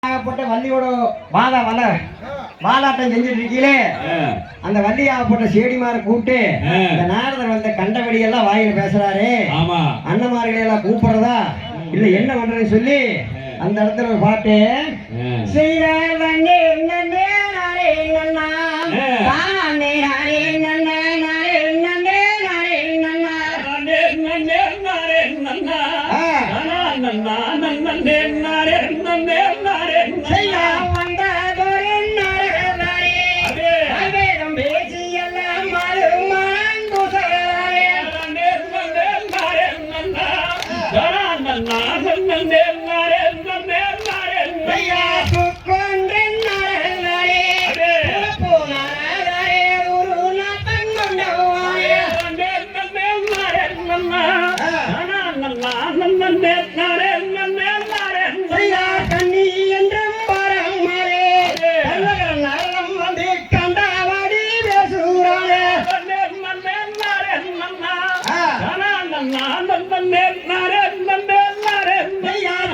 வள்ளியோட வாலாட்டம் செஞ்சுட்டு இருக்கீங்களே, அந்த வள்ளியாகப்பட்ட செடிமாரை கூப்பிட்டு இந்த நாரதர் வந்த கண்டபடி எல்லாம் வாயில பேசுறாரு. அண்ணமார்களை எல்லாம் கூப்பிடுறதா இல்ல என்ன பண்றதுன்னு சொல்லி அந்த இடத்துல ஒரு பாட்டு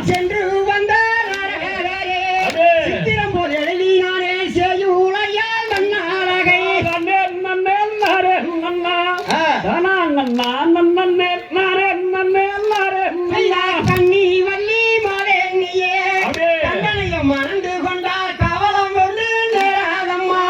சென்று வந்த சித்திரம் போல் எழுதினானே செய்யுளையால் நன்னாடகை கண்ணி வள்ளி மாலே நீயே கண்டனையும் மறந்து கொண்டார் கவலம் ஒன்று நேராதம்மா